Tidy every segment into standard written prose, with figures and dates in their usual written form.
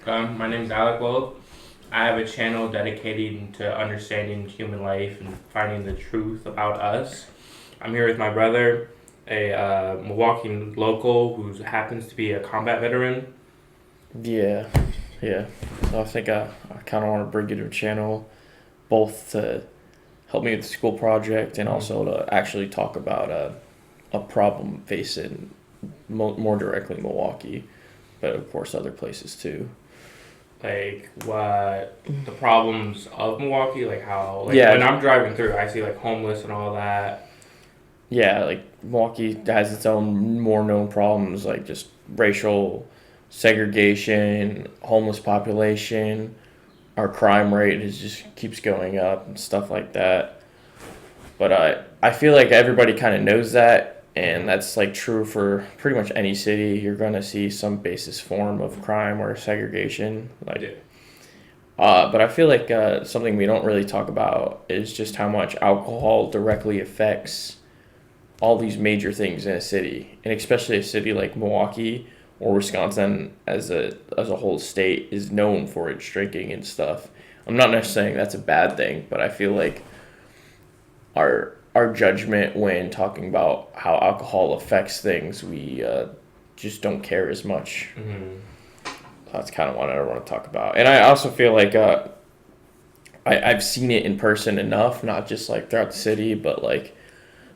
My name's Alec Wolf. I have a channel dedicated to understanding human life and finding the truth about us. I'm here with my brother, a Milwaukee local who happens to be a combat veteran. Yeah, yeah. So I think I kind of want to bring you to a channel, both to help me with the school project and Mhm. also to actually talk about a problem facing more directly Milwaukee, but of course other places too. Like what the problems of Milwaukee, like how when Yeah, I'm driving through, I see like homeless and all that. yeah. Like Milwaukee has its own more known problems, like just racial segregation, homeless population. Our crime rate is just keeps going up and stuff like that. But I feel like everybody kind of knows that, and hmm that's like true for pretty much any city. You're gonna see some basis form of crime or segregation. Yeah. But I feel like something we don't really talk about is just how much alcohol directly affects all these major things in a city, and especially a city like Milwaukee or Wisconsin as a whole state is known for its drinking and stuff. I'm not necessarily saying that's a bad thing, but I feel like our judgment when talking about how alcohol affects things, we just don't care as much. hmm That's kind of what I want to talk about, and I also feel like I've seen it in person enough, not just like throughout the city, but like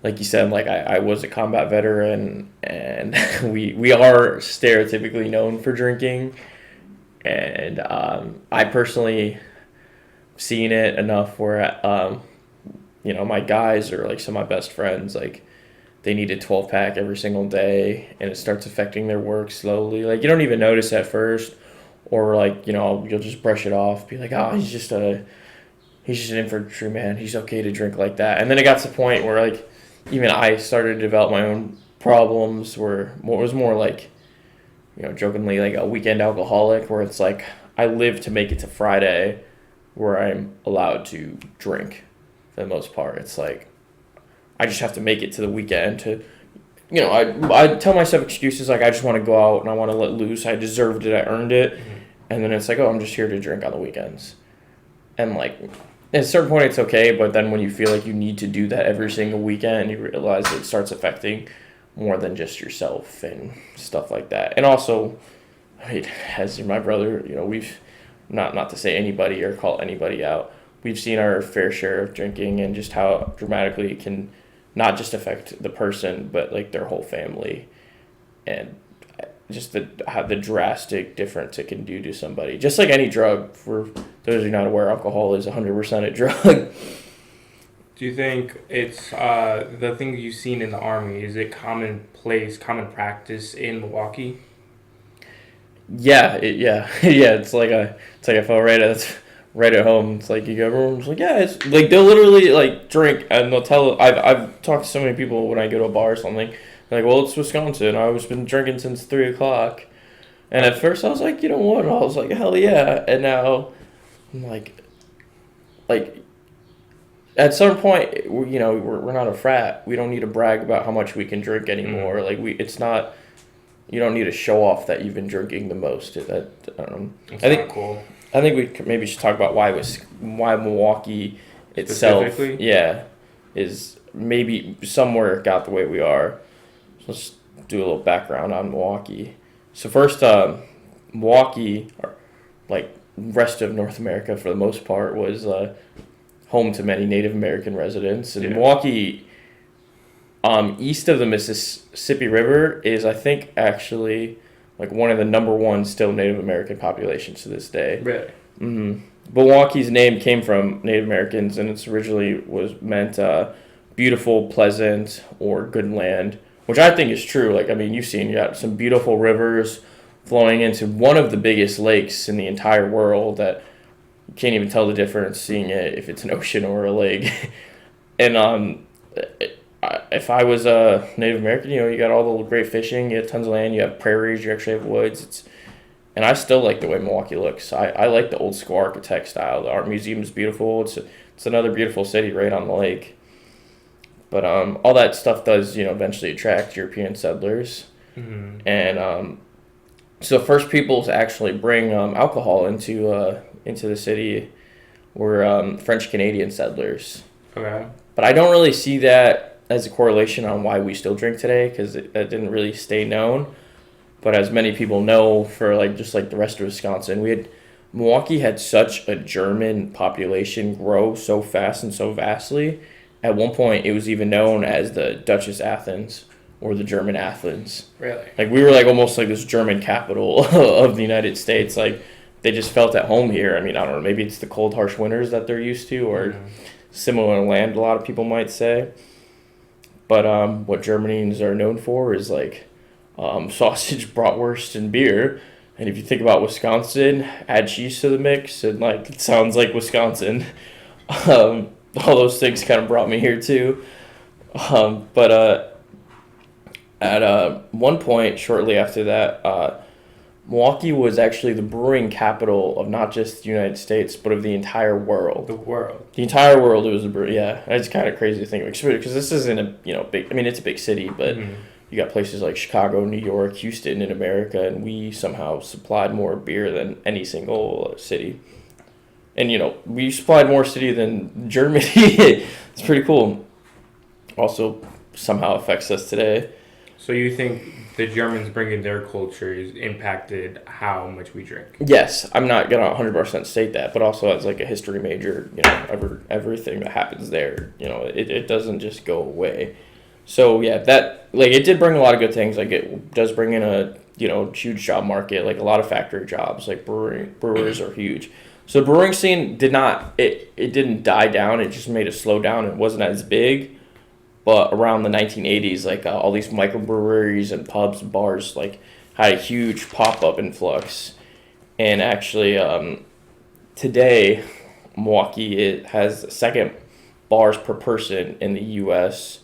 you said, like I was a combat veteran, and we are stereotypically known for drinking, and I personally seen it enough where my guys or like some of my best friends, like they need a 12 pack every single day, and it starts affecting their work slowly. Like you don't even notice at first, or like you'll just brush it off, be like, oh, he's just an infantryman. He's okay to drink like that. And then it got to the point where like even I started to develop my own problems, where it was more like jokingly like a weekend alcoholic, where it's like I live to make it to Friday, where I'm allowed to drink for the most part. It's like I just have to make it to the weekend to, I tell myself excuses like I just want to go out and I want to let loose. I deserved it. I earned it. hmm And then it's like, oh, I'm just here to drink on the weekends. And like at a certain point, it's okay. But then when you feel like you need to do that every single weekend, you realize it starts affecting more than just yourself and stuff like that. And also, I mean, as my brother, we've not to say anybody or call anybody out. We've seen our fair share of drinking and just how dramatically it can not just affect the person but like their whole family, and just the drastic difference it can do to somebody. Just like any drug, for those who are not aware, alcohol is 100% a drug. Do you think it's the thing you've seen in the army? Is it commonplace, common practice in Milwaukee? Yeah, yeah. It's like I felt right at home. It's like you go, everyone's like, yeah, it's like they'll literally like drink and they'll tell. I've talked to so many people when I go to a bar or something. They're like, well, it's Wisconsin. I've been drinking since 3 o'clock. And at first I was like, you know what? I was like, hell yeah. And now I'm like at some point, we're not a frat. We don't need to brag about how much we can drink Mm. anymore. Like it's not. You don't need to show off that you've been drinking the most. It's I not think cool. I think maybe should talk about why Milwaukee itself, Specifically, yeah, is maybe somewhere got the way we are. So let's do a little background on Milwaukee. So first, Milwaukee, or like rest of North America for the most part, was home to many Native American residents, and yeah. Milwaukee, east of the Mississippi River, is I think actually like one of the number one still Native American populations to this day. Really? hmm Milwaukee's name came from Native Americans, and it's originally was meant beautiful, pleasant, or good land, which I think is true. Like I mean, you've seen you got some beautiful rivers flowing into one of the biggest lakes in the entire world that you can't even tell the difference seeing it if it's an ocean or a lake. And if I was a Native American, you got all the great fishing, you have tons of land, you have prairies, you actually have woods. And I still like the way Milwaukee looks. I like the old school architect style. The art museum is beautiful. It's another beautiful city right on the lake. But all that stuff does eventually attract European settlers. hmm And So the first people to actually bring alcohol into the city were French Canadian settlers. Okay. But I don't really see that as a correlation on why we still drink today because that didn't really stay known. But as many people know, for like just like the rest of Wisconsin, Milwaukee had such a German population grow so fast and so vastly. At one point, it was even known as the Duchess Athens or the German Athens. Really? Like we were like almost like this German capital of the United States. Like they just felt at home here. I mean, I don't know. Maybe it's the cold, harsh winters that they're used to, or similar land. A lot of people might say. But what Germans are known for is like sausage, bratwurst, and beer. And if you think about Wisconsin, add cheese to the mix, and like it sounds like Wisconsin. All those things kind of brought me here too. But at one point, shortly after that, Milwaukee was actually the brewing capital of not just the United States, but of the entire world. The world. The entire world, it was a brew. Yeah, it's kind of crazy to think of, because this isn't a big. I mean, it's a big city, but you got places like Chicago, New York, Houston in America, and we somehow supplied more beer than any single city. And we supplied more city than Germany. It's pretty cool. Also, somehow affects us today. So you think the Germans bringing their cultures impacted how much we drink? Yes, I'm not gonna 100% state that, but also as like a history major, everything that happens there, it doesn't just go away. So yeah, that like it did bring a lot of good things. Like it does bring in a huge job market, like a lot of factory jobs. Like brewers are huge. So the brewing scene didn't die down. It just made it slow down. It wasn't as big. But around the 1980s, like all these microbreweries and pubs and bars like had a huge pop-up influx. And actually, today, Milwaukee has the second bars per person in the U.S.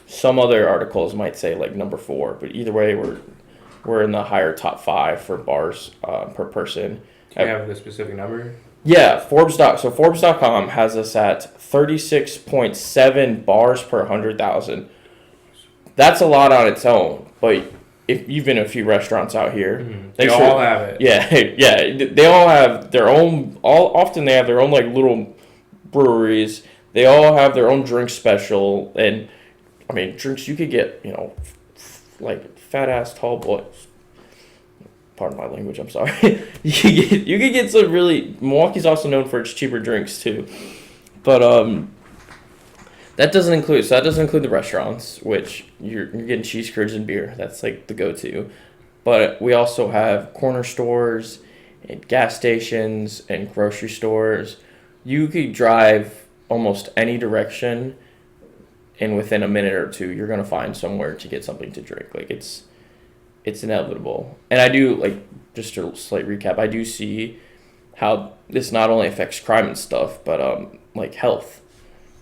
Some other articles might say like number 4, but either way, we're in the higher top 5 for bars per person. Do you have the specific number? Yeah, Forbes.com has us at 36.7 bars per 100,000. That's a lot on its own, but even a few restaurants out here, they all have it. Yeah, they all have their own. Often they have their own like little breweries. They all have their own drink special, and I mean drinks you could get, like fat ass tall boys. Pardon my language, I'm sorry. you could get some really. Milwaukee's also known for its cheaper drinks too, but that doesn't include the restaurants, which you're getting cheese curds and beer. That's like the go-to. But we also have corner stores and gas stations and grocery stores. You could drive almost any direction, and within a minute or two, you're gonna find somewhere to get something to drink. Like it's inevitable. And I do, like, just a slight recap, I do see how this not only affects crime and stuff, but like health.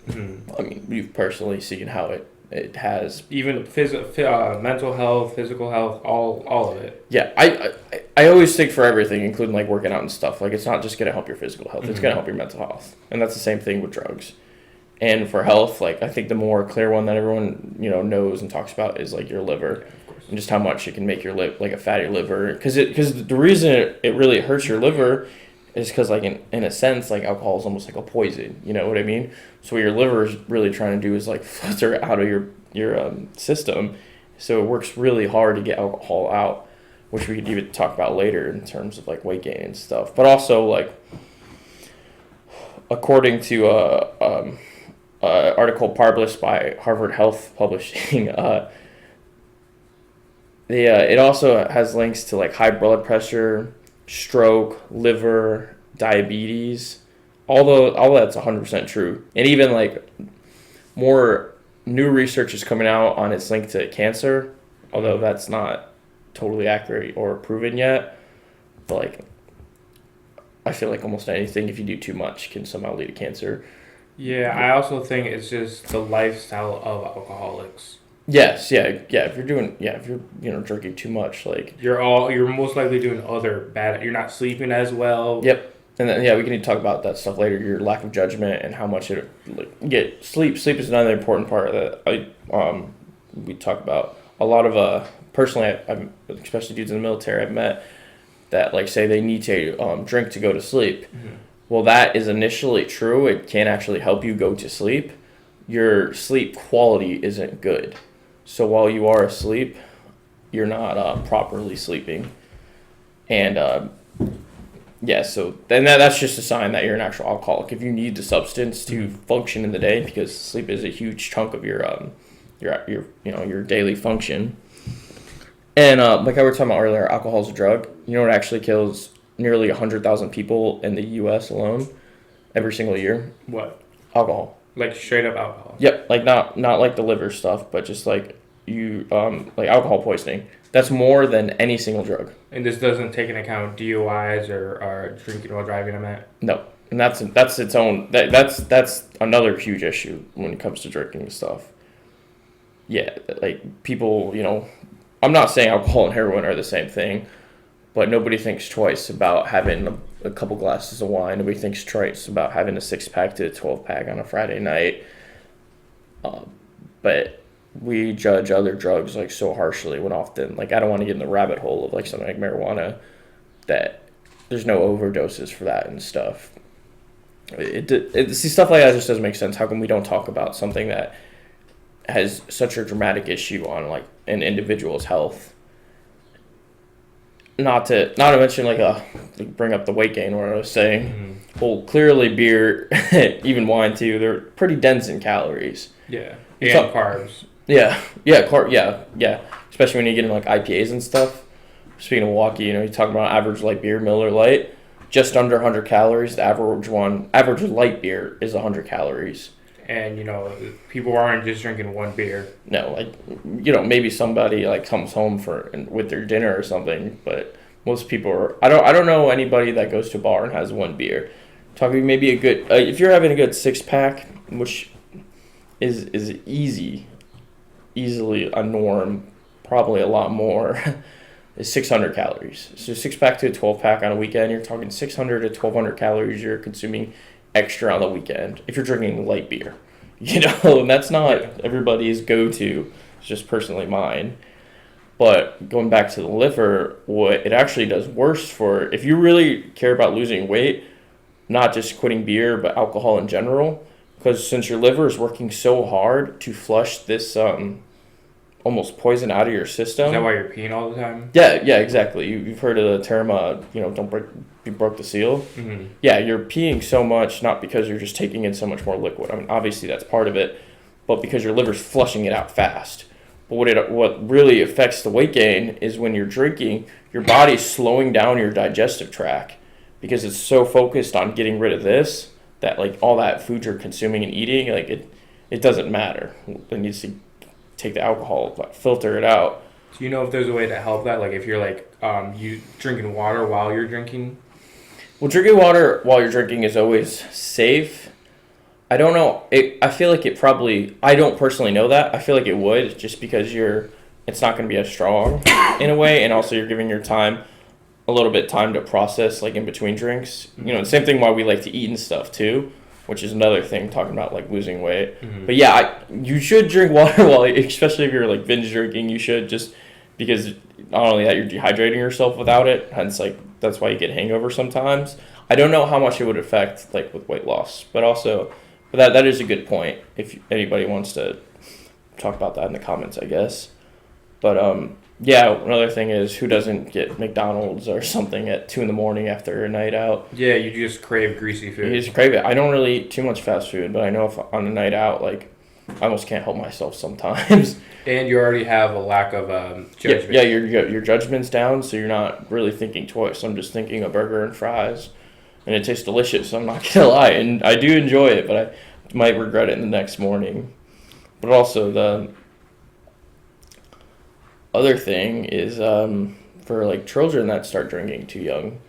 I mean, you've personally seen how it has even mental health, physical health, all of it. Yeah, I always think for everything, including like working out and stuff, like it's not just gonna help your physical health, it's gonna help your mental health, and that's the same thing with drugs. And for health, like I think the more clear one that everyone knows and talks about is like your liver. And just how much it can make your like a fatty liver, because the reason it really hurts your liver is because like in a sense like alcohol is almost like a poison, you know what I mean? So what your liver is really trying to do is like filter it out of your system, so it works really hard to get alcohol out, which we could even talk about later in terms of like weight gain and stuff. But also like according to article published by Harvard Health Publishing. It also has links to like high blood pressure, stroke, liver, diabetes. All that's 100% true. And even like more new research is coming out on its link to cancer, although that's not totally accurate or proven yet. But like I feel like almost anything, if you do too much, can somehow lead to cancer. Yeah, I also think it's just the lifestyle of alcoholics. Yes, yeah. If you're drinking too much, like you're most likely doing other bad. You're not sleeping as well. Yep, and then we can talk about that stuff later. Your lack of judgment and how much it sleep. Sleep is another important part of that. We talk about a lot of personally, I've especially dudes in the military. I've met that like say they need to drink to go to sleep. Mm-hmm. Well, that is initially true. It can actually help you go to sleep. Your sleep quality isn't good. So while you are asleep, you're not properly sleeping. And yeah, so then that's just a sign that you're an actual alcoholic. If you need the substance to function in the day, because sleep is a huge chunk of your daily function. And like I was talking about earlier, alcohol is a drug. You know what actually kills nearly 100,000 people in the U.S. alone every single year? What? Alcohol. Like straight up alcohol. Yep, like not like the liver stuff, but just like like alcohol poisoning. That's more than any single drug. And this doesn't take into account DUIs or drinking while driving. I'm at. No, and that's its own. That's another huge issue when it comes to drinking and stuff. Yeah, like people, I'm not saying alcohol and heroin are the same thing, but nobody thinks twice about having a couple glasses of wine. Nobody thinks twice about having a 6-pack to a 12-pack on a Friday night. But we judge other drugs like so harshly when often, like I don't want to get in the rabbit hole of like something like marijuana, that there's no overdoses for that and stuff. See, stuff like that just doesn't make sense. How come we don't talk about something that has such a dramatic issue on like an individual's health? Not to mention like bring up the weight gain where I was saying, well, clearly beer, even wine too, they're pretty dense in calories. Yeah, and carbs. Yeah, especially when you get in like IPAs and stuff. Speaking of Milwaukee, you're talking about average light beer, Miller Lite, just under 100 calories. The average light beer is 100 calories. And people aren't just drinking one beer. No, maybe somebody like comes home with their dinner or something, but most people are. I don't know anybody that goes to a bar and has one beer. Talking maybe a good if you're having a good 6-pack, which is easily a norm, probably a lot more, is 600 calories. So 6-pack to a 12-pack on a weekend, you're talking 600 to 1,200 calories you're consuming extra on the weekend if you're drinking light beer. And that's not everybody's go-to. It's just personally mine. But going back to the liver, what it actually does worse for, if you really care about losing weight, not just quitting beer, but alcohol in general, because since your liver is working so hard to flush this almost poison out of your system. Is that why you're peeing all the time? Yeah, exactly. You've heard of the term, you broke the seal. Mm-hmm. Yeah, you're peeing so much, not because you're just taking in so much more liquid. I mean, obviously that's part of it, but because your liver's flushing it out fast. But what really affects the weight gain is when you're drinking, your body's slowing down your digestive tract because it's so focused on getting rid of this that like all that food you're consuming and eating, like it doesn't matter. It needs to take the alcohol, filter it out. Do you know if there's a way to help that? Like if you're like you drinking water while you're drinking? Well, drinking water while you're drinking is always safe. I don't know. I feel like it probably. I don't personally know that. I feel like it would, just because it's not going to be as strong in a way, and also you're giving your time a little bit time to process like in between drinks. The same thing why we like to eat and stuff too, which is another thing talking about like losing weight. Mm-hmm. But yeah, you should drink water especially if you're like binge drinking. You should, just because not only that you're dehydrating yourself without it, hence like that's why you get hangover sometimes. I don't know how much it would affect like with weight loss, but that is a good point if anybody wants to talk about that in the comments, I guess. But yeah, another thing is, who doesn't get McDonald's or something at 2 a.m. after a night out? Yeah, you just crave greasy food. You just crave it. I don't really eat too much fast food, but I know if on a night out, like, I almost can't help myself sometimes. And you already have a lack of judgment. Yeah, your judgment's down, so you're not really thinking twice. I'm just thinking a burger and fries, and it tastes delicious. I'm not gonna lie, and I do enjoy it, but I might regret it in the next morning. But also the other thing is for like children that start drinking too young,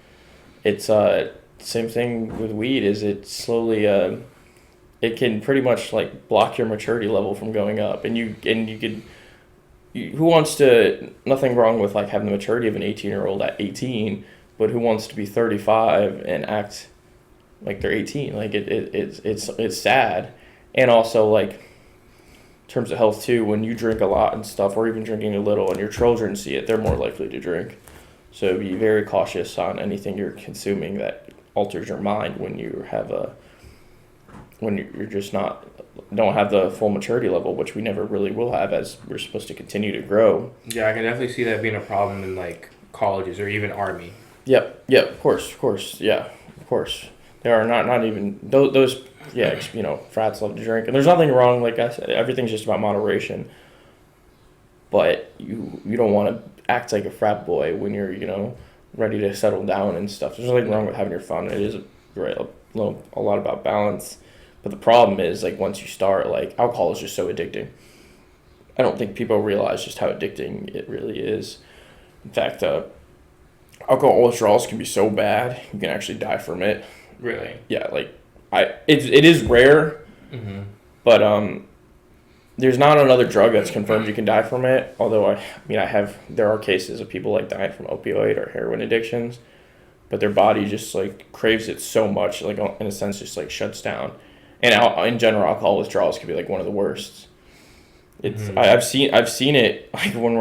it's same thing with weed. Is it slowly it can pretty much like block your maturity level from going up, and you could. Who wants to? Nothing wrong with like having the maturity of an 18-year-old at 18, but who wants to be 35 and act like they're 18? Like it's sad, and also like in terms of health too. When you drink a lot and stuff, or even drinking a little, and your children see it, they're more likely to drink. So be very cautious on anything you're consuming that alters your mind when you're just don't have the full maturity level, which we never really will have as we're supposed to continue to grow. Yeah, I can definitely see that being a problem in like colleges or even army. Yep, of course, yeah, of course. There are not even those yeah, frats love to drink, and there's nothing wrong. Like I said, everything's just about moderation. But you don't want to act like a frat boy when you're ready to settle down and stuff. There's nothing wrong with having your fun. It is a lot about balance. But the problem is, like, once you start, like, alcohol is just so addicting. I don't think people realize just how addicting it really is. In fact, alcohol withdrawals can be so bad you can actually die from it. Really? Yeah, like it is rare, but there's not another drug that's confirmed you can die from it. Although there are cases of people like dying from opioid or heroin addictions, but their body just like craves it so much, like in a sense, just like shuts down. And in general, alcohol withdrawals can be like one of the worst. It's I've seen it like when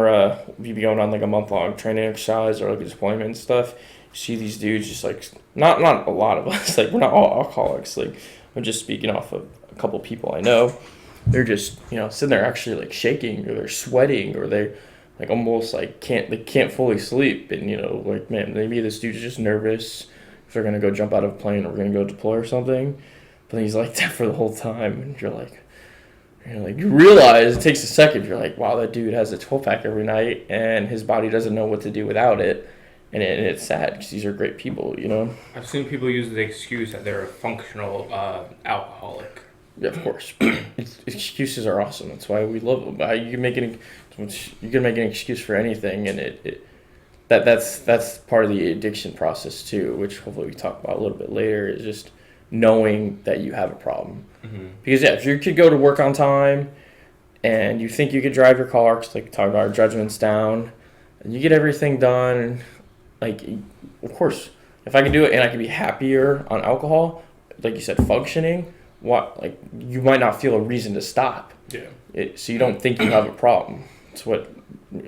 we be going on like a month-long training exercise or like a deployment and stuff. You see these dudes just like not a lot of us, like we're not all alcoholics. Like I'm just speaking off of a couple people I know. They're just sitting there actually like shaking, or they're sweating, or they like almost like can't fully sleep. And like, man, maybe this dude's just nervous if they're gonna go jump out of a plane or we're gonna go deploy or something. But he's like that for the whole time, and you're like, you realize it takes a second. You're like, wow, that dude has a 12-pack every night, and his body doesn't know what to do without it, and it's sad because these are great people, I've seen people use the excuse that they're a functional alcoholic. Yeah, of course. Excuses are awesome. That's why we love them. You can make an excuse for anything, and that's part of the addiction process too, which hopefully we talk about a little bit later. Is just knowing that you have a problem. Because if you could go to work on time and you think you could drive your car, because like talk about our judgments down, and you get everything done, like of course if I can do it and I can be happier on alcohol, like you said, functioning, like you might not feel a reason to stop. So you don't think you have a problem. It's what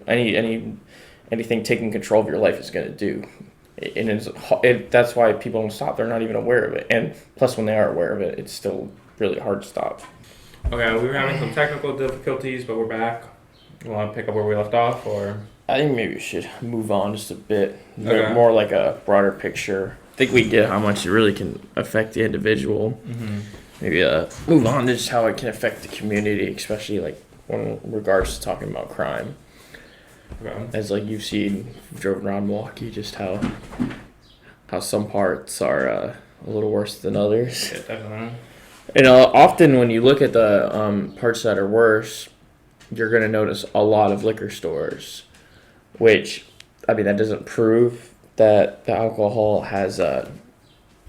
anything taking control of your life is going to do. And that's why people don't stop. They're not even aware of it. And plus, when they are aware of it, it's still really hard to stop. Okay, we were having some technical difficulties, but we're back. You want to pick up where we left off, or? I think maybe we should move on just a bit. Okay. More like a broader picture. I think we get how much it really can affect the individual. Maybe move on to just how it can affect the community, especially like in regards to talking about crime. Okay. As like you've seen, drove around Milwaukee, just how some parts are a little worse than others. Yeah, definitely. Often when you look at the parts that are worse, you're going to notice a lot of liquor stores, which, I mean, that doesn't prove that the alcohol has a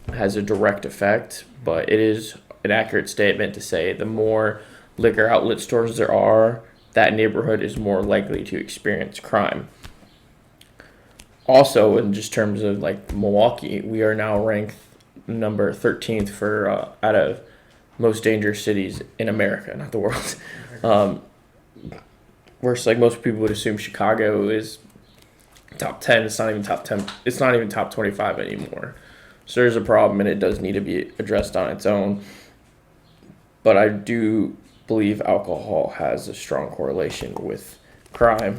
direct effect, but it is an accurate statement to say the more liquor outlet stores there are, that neighborhood is more likely to experience crime. Also, in just terms of like Milwaukee, we are now ranked number 13th for out of most dangerous cities in America, not the world. Whereas like most people would assume Chicago is top 10. It's not even top 10. It's not even top 25 anymore. So there's a problem, and it does need to be addressed on its own. But I do believe alcohol has a strong correlation with crime,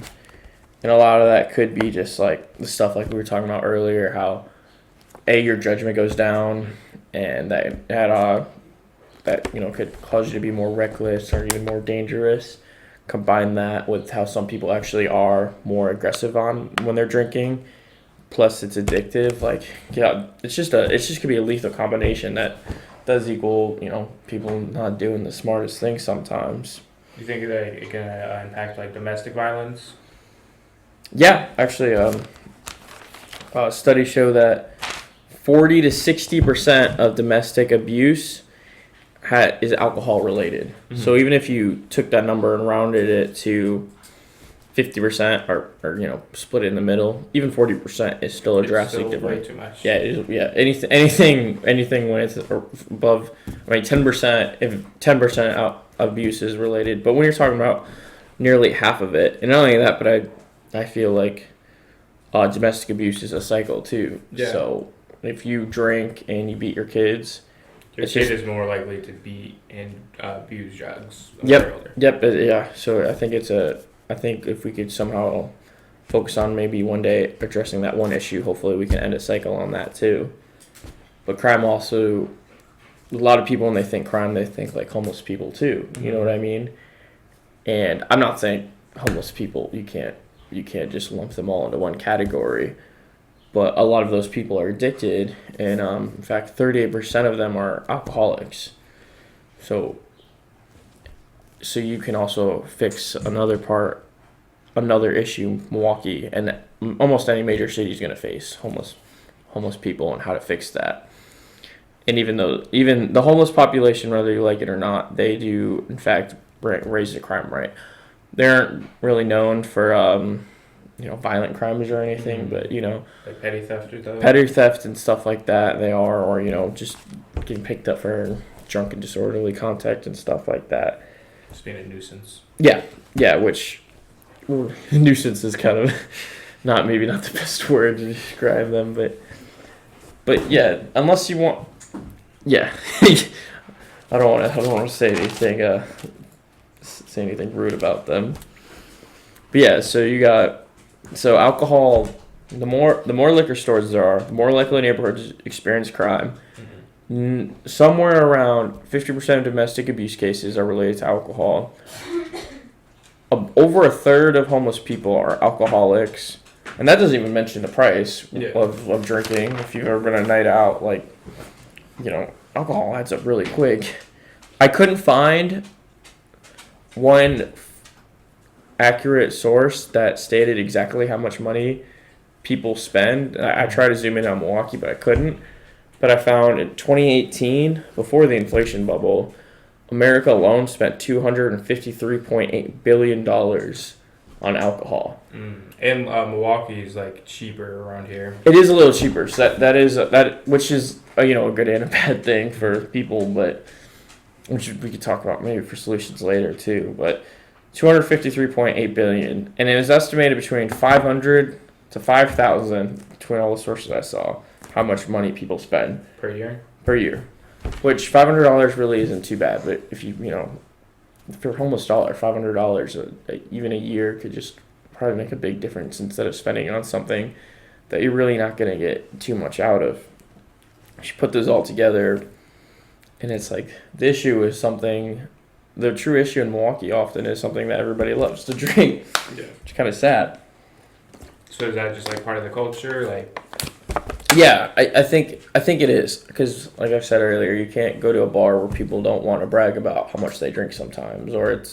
and a lot of that could be just like the stuff like we were talking about earlier, how your judgment goes down, and that could cause you to be more reckless or even more dangerous. Combine that with how some people actually are more aggressive when they're drinking, plus it's addictive. Like, yeah, it's just gonna be a lethal combination that does equal, people not doing the smartest thing sometimes. You think that it can impact like domestic violence? Yeah, actually, studies show that 40 to 60% of domestic abuse is alcohol related. So even if you took that number and rounded it to 50% or split it in the middle, even 40% is still a drastic difference. Way too much. Yeah, it is, yeah. Anything when it's above, 10%, if 10% abuse is related, but when you're talking about nearly half of it, and not only that, but I feel like domestic abuse is a cycle too. Yeah. So if you drink and you beat your kids, Your kid is more likely to beat and abuse drugs. Yep. Yeah. So I think I think if we could somehow focus on maybe one day addressing that one issue, hopefully we can end a cycle on that too. But crime also, a lot of people when they think crime, they think like homeless people too. You know what I mean? And I'm not saying homeless people, you can't just lump them all into one category. But a lot of those people are addicted, and in fact, 38% of them are alcoholics. So you can also fix another issue Milwaukee and almost any major city is going to face homeless people and how to fix that. And even the homeless population, whether you like it or not, they do in fact raise the crime rate. They aren't really known for violent crimes or anything, but like petty theft or stuff. Petty theft and stuff like that they are, or just getting picked up for drunk and disorderly conduct and stuff like that. Just being a nuisance. Yeah, which nuisance is kind of maybe not the best word to describe them, but yeah, unless you want, yeah, I don't want to say anything rude about them. But yeah, so alcohol, the more liquor stores there are, the more likely neighborhoods experience crime. Somewhere around 50% of domestic abuse cases are related to alcohol. Over a third of homeless people are alcoholics, and that doesn't even mention the price of drinking. If you've ever been on a night out, alcohol adds up really quick. I couldn't find one accurate source that stated exactly how much money people spend. I tried to zoom in on Milwaukee, but I couldn't. But I found in 2018, before the inflation bubble, America alone spent $253.8 billion on alcohol. And Milwaukee is cheaper around here. It is a little cheaper, so which is a good and a bad thing for people, but which we could talk about maybe for solutions later too. But $253.8 billion, and it was estimated between 500 to 5,000 between all the sources I saw how much money people spend Per year, which $500 really isn't too bad. But if if you're homeless $500 even a year could just probably make a big difference instead of spending it on something that you're really not going to get too much out of. You put those all together, and it's the issue is something. The true issue in Milwaukee often is something that everybody loves to drink. Yeah. Which is kind of sad. So is that just part of the culture? Yeah, I think it is, because like I said earlier, you can't go to a bar where people don't want to brag about how much they drink sometimes, or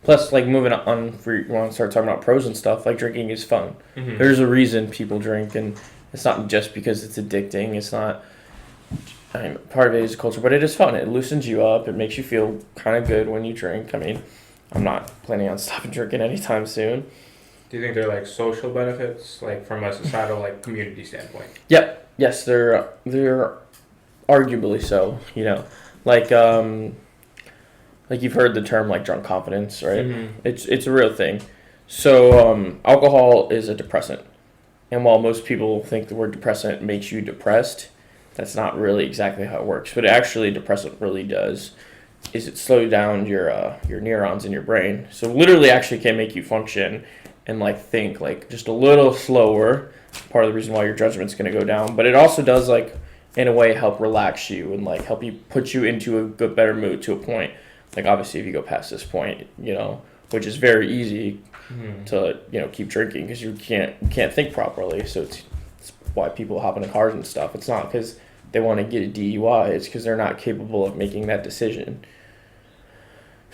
plus moving on, if we want to start talking about pros and stuff, drinking is fun. Mm-hmm. There's a reason people drink, and it's not just because it's addicting. It's not. Part of it is culture, but it is fun. It loosens you up. It makes you feel kind of good when you drink. I'm not planning on stopping drinking anytime soon. Do you think they're social benefits, from a societal community standpoint? Yep. Yes, they're arguably so. You've heard the term drunk confidence, right? Mm-hmm. It's a real thing. So alcohol is a depressant, and while most people think the word depressant makes you depressed, that's not really exactly how it works. But actually, depressant really does is it slows down your neurons in your brain. So literally, actually can make you function and think just a little slower. Part of the reason why your judgment's going to go down, but it also does in a way help relax you and help you put you into a good, better mood to a point. Obviously, if you go past this point, which is very easy to keep drinking because you can't think properly. So it's why people hop into cars and stuff. It's not because they want to get a DUI. It's because they're not capable of making that decision.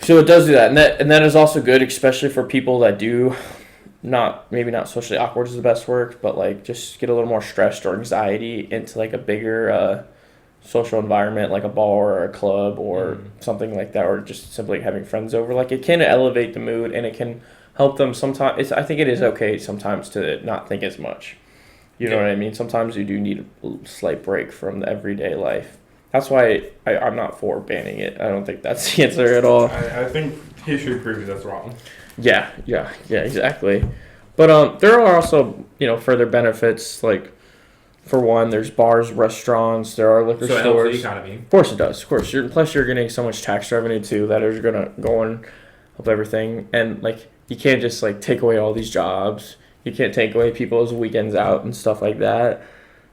So it does do that, and that is also good, especially for people that do maybe not socially awkward is the best word, but just get a little more stressed or anxiety into a bigger social environment, like a bar or a club or something like that, or just simply having friends over. It can elevate the mood, and it can help them sometimes. I think it is okay sometimes to not think as much. You know what I mean? Sometimes you do need a slight break from the everyday life. That's why I'm not for banning it. I don't think that's the answer at all. I think history proves that's wrong. Yeah, exactly. But there are also further benefits. Like for one, there's bars, restaurants. There are liquor So it helps stores. the economy. Of course it does. Of course. Plus you're getting so much tax revenue too that is gonna go and help everything. And like you can't just like take away all these jobs. You can't take away people's weekends out and stuff like that.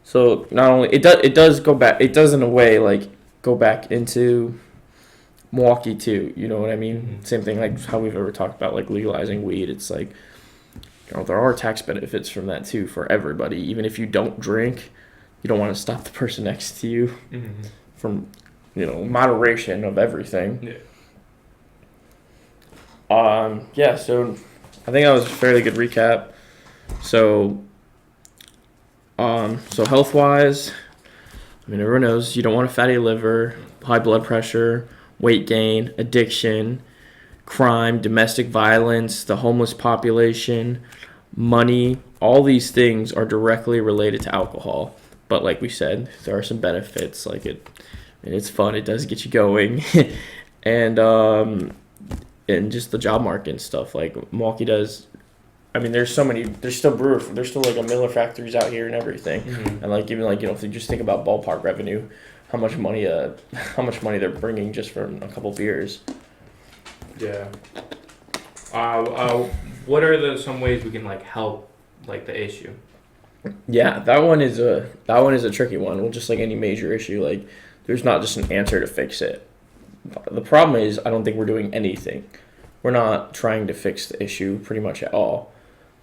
So not only it does go back. It does in a way like go back into Milwaukee too. You know what I mean? Mm-hmm. Same thing like how we've ever talked about like legalizing weed. It's like there are tax benefits from that too for everybody. Even if you don't drink, you don't want to stop the person next to you Mm-hmm. from moderation of everything. Yeah. Yeah. So I think that was a fairly good recap. So health wise, I mean everyone knows you don't want a fatty liver, high blood pressure, weight gain, addiction, crime, domestic violence, the homeless population, money. All these things are directly related to alcohol. But like we said, there are some benefits. Like it's fun. It does get you going, and just the job market and stuff. Like Milwaukee does. I mean, there's so many. There's still there's still like a Miller factories out here and everything. Mm-hmm. And like even like if you just think about ballpark revenue, how much money they're bringing just from a couple beers. Yeah. What are some ways we can like help like the issue? Yeah, that one is a tricky one. Well, just like any major issue, like there's not just an answer to fix it. The problem is I don't think we're doing anything. We're not trying to fix the issue pretty much at all.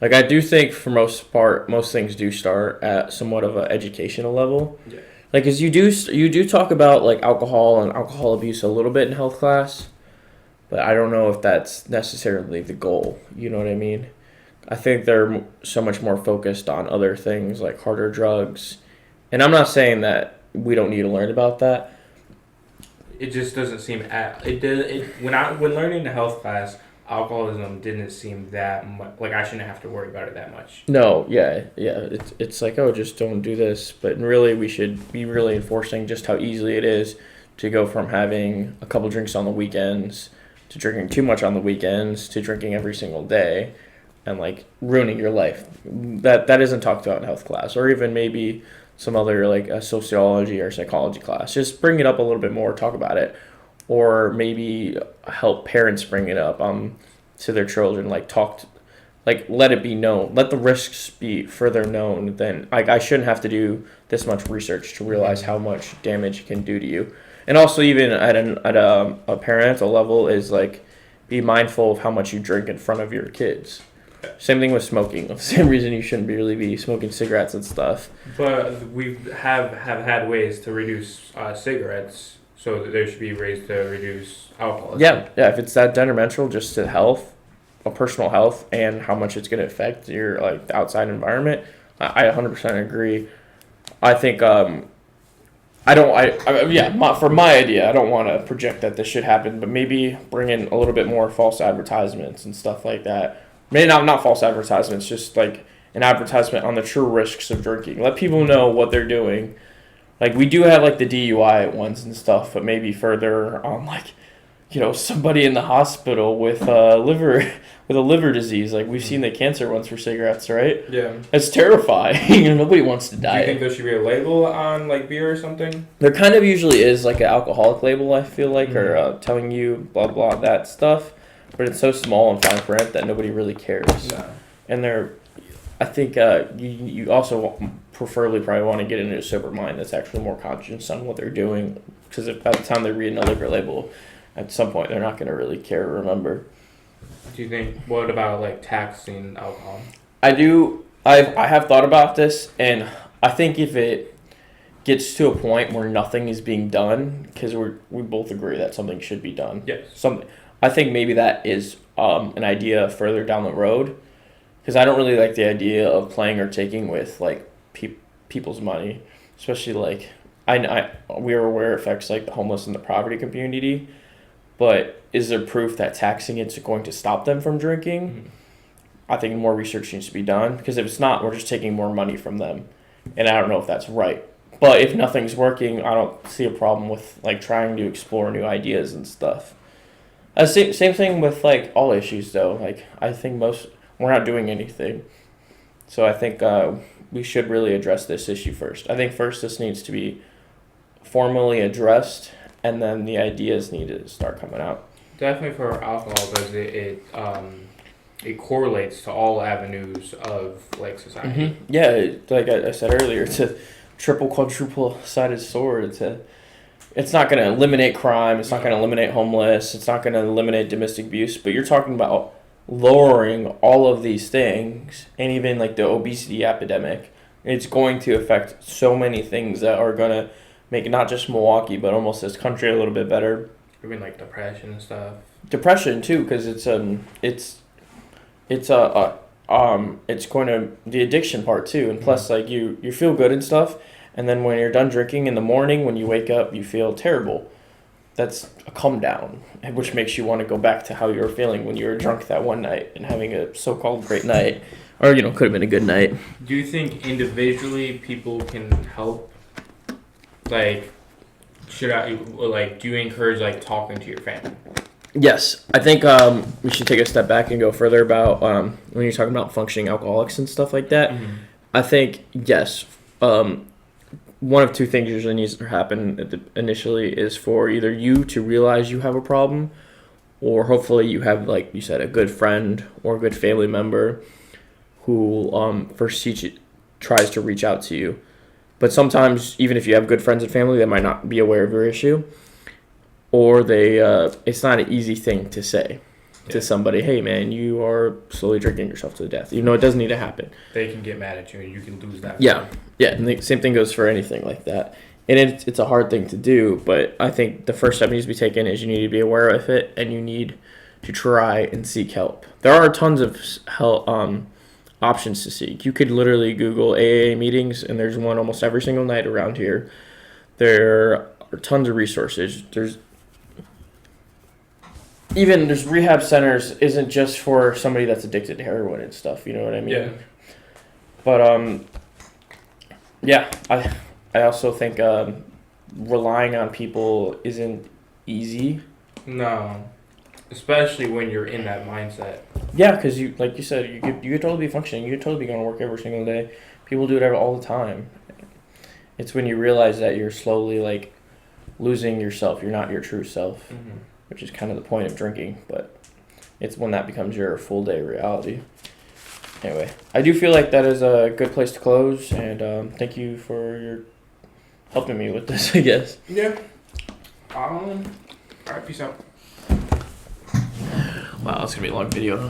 Like I do think for most part, most things do start at somewhat of an educational level. Yeah. Like as you do talk about like alcohol and alcohol abuse a little bit in health class, but I don't know if that's necessarily the goal. You know what I mean? I think they're so much more focused on other things like harder drugs. And I'm not saying that we don't need to learn about that. It just doesn't seem when learning the health class, alcoholism didn't seem that much like I shouldn't have to worry about it that much. No, yeah. It's like, oh, just don't do this. But really, we should be really enforcing just how easy it is to go from having a couple drinks on the weekends to drinking too much on the weekends to drinking every single day. And like ruining your life. That isn't talked about in health class, or even maybe some other like a sociology or psychology class. Just bring it up a little bit more, talk about it, or maybe help parents bring it up to their children. Like let it be known, let the risks be further known than like I shouldn't have to do this much research to realize how much damage it can do to you. And also even at a parental level is like be mindful of how much you drink in front of your kids. Same thing with smoking. The same reason you shouldn't really be smoking cigarettes and stuff. But we have had ways to reduce cigarettes, so that there should be ways to reduce alcohol. Yeah. If it's that detrimental just to health, personal health, and how much it's going to affect your like the outside environment, I 100% agree. I think for my idea, I don't want to project that this should happen, but maybe bring in a little bit more false advertisements and stuff like that. Maybe not false advertisements, just like an advertisement on the true risks of drinking. Let people know what they're doing. Like we do have like the DUI ones and stuff, but maybe further on like, somebody in the hospital with a liver disease. Like we've seen the cancer ones for cigarettes, right? Yeah. It's terrifying. Nobody wants to die. Do you think there should be a label on like beer or something? There kind of usually is like an alcoholic label, I feel like, or telling you blah blah that stuff. But it's so small and fine print that nobody really cares. No. And I think you also preferably probably want to get into a sober mind that's actually more conscious on what they're doing. Because if by the time they read a liquor label, at some point they're not going to really care or remember. Do you think, what about like taxing alcohol? I do. I have thought about this, and I think if it gets to a point where nothing is being done, because we both agree that something should be done. Yes. I think maybe that is an idea further down the road, because I don't really like the idea of playing or taking with like people's money, especially like we are aware it affects like the homeless and the poverty community, but is there proof that taxing it's going to stop them from drinking? Mm-hmm. I think more research needs to be done, because if it's not, we're just taking more money from them, and I don't know if that's right. But if nothing's working, I don't see a problem with like trying to explore new ideas and stuff. Same thing with like all issues though. Like I think we're not doing anything. So I think we should really address this issue first. I think first this needs to be formally addressed, and then the ideas need to start coming out. Definitely for alcohol, because it correlates to all avenues of like society. Mm-hmm. Yeah, like I said earlier, it's a triple, quadruple-sided sword. It's not going to eliminate crime. It's not going to eliminate homeless. It's not going to eliminate domestic abuse. But you're talking about lowering all of these things, and even like the obesity epidemic. It's going to affect so many things that are going to make not just Milwaukee, but almost this country a little bit better. Even like depression and stuff. Depression too, because it's going to the addiction part too, and plus like you feel good and stuff. And then when you're done drinking in the morning, when you wake up, you feel terrible. That's a come down, which makes you want to go back to how you were feeling when you were drunk that one night and having a so-called great night. Or, could have been a good night. Do you think individually people can help? Like, do you encourage, like, talking to your family? Yes. I think we should take a step back and go further about when you're talking about functioning alcoholics and stuff like that. Mm-hmm. I think, yes, one of two things usually needs to happen initially is for either you to realize you have a problem, or hopefully you have, like you said, a good friend or a good family member who first tries to reach out to you. But sometimes, even if you have good friends and family, they might not be aware of your issue, or it's not an easy thing to say to somebody, hey man, you are slowly drinking yourself to death. It doesn't need to happen. They can get mad at you and you can lose that. Yeah, and the same thing goes for anything like that. And it's a hard thing to do, but I think the first step needs to be taken is you need to be aware of it, and you need to try and seek help. There are tons of help, options to seek. You could literally Google AA meetings, and there's one almost every single night around here. There are tons of resources. There's rehab centers isn't just for somebody that's addicted to heroin and stuff, you know what I mean? Yeah. But yeah, I also think relying on people isn't easy. No. Especially when you're in that mindset. Yeah, because like you said, you could totally be functioning. You could totally be going to work every single day. People do it all the time. It's when you realize that you're slowly like losing yourself. You're not your true self. Mm-hmm. Which is kind of the point of drinking, but it's when that becomes your full day reality. Anyway, I do feel like that is a good place to close, and thank you for your helping me with this, I guess. Yeah. All right, peace out. Wow, that's gonna be a long video, huh?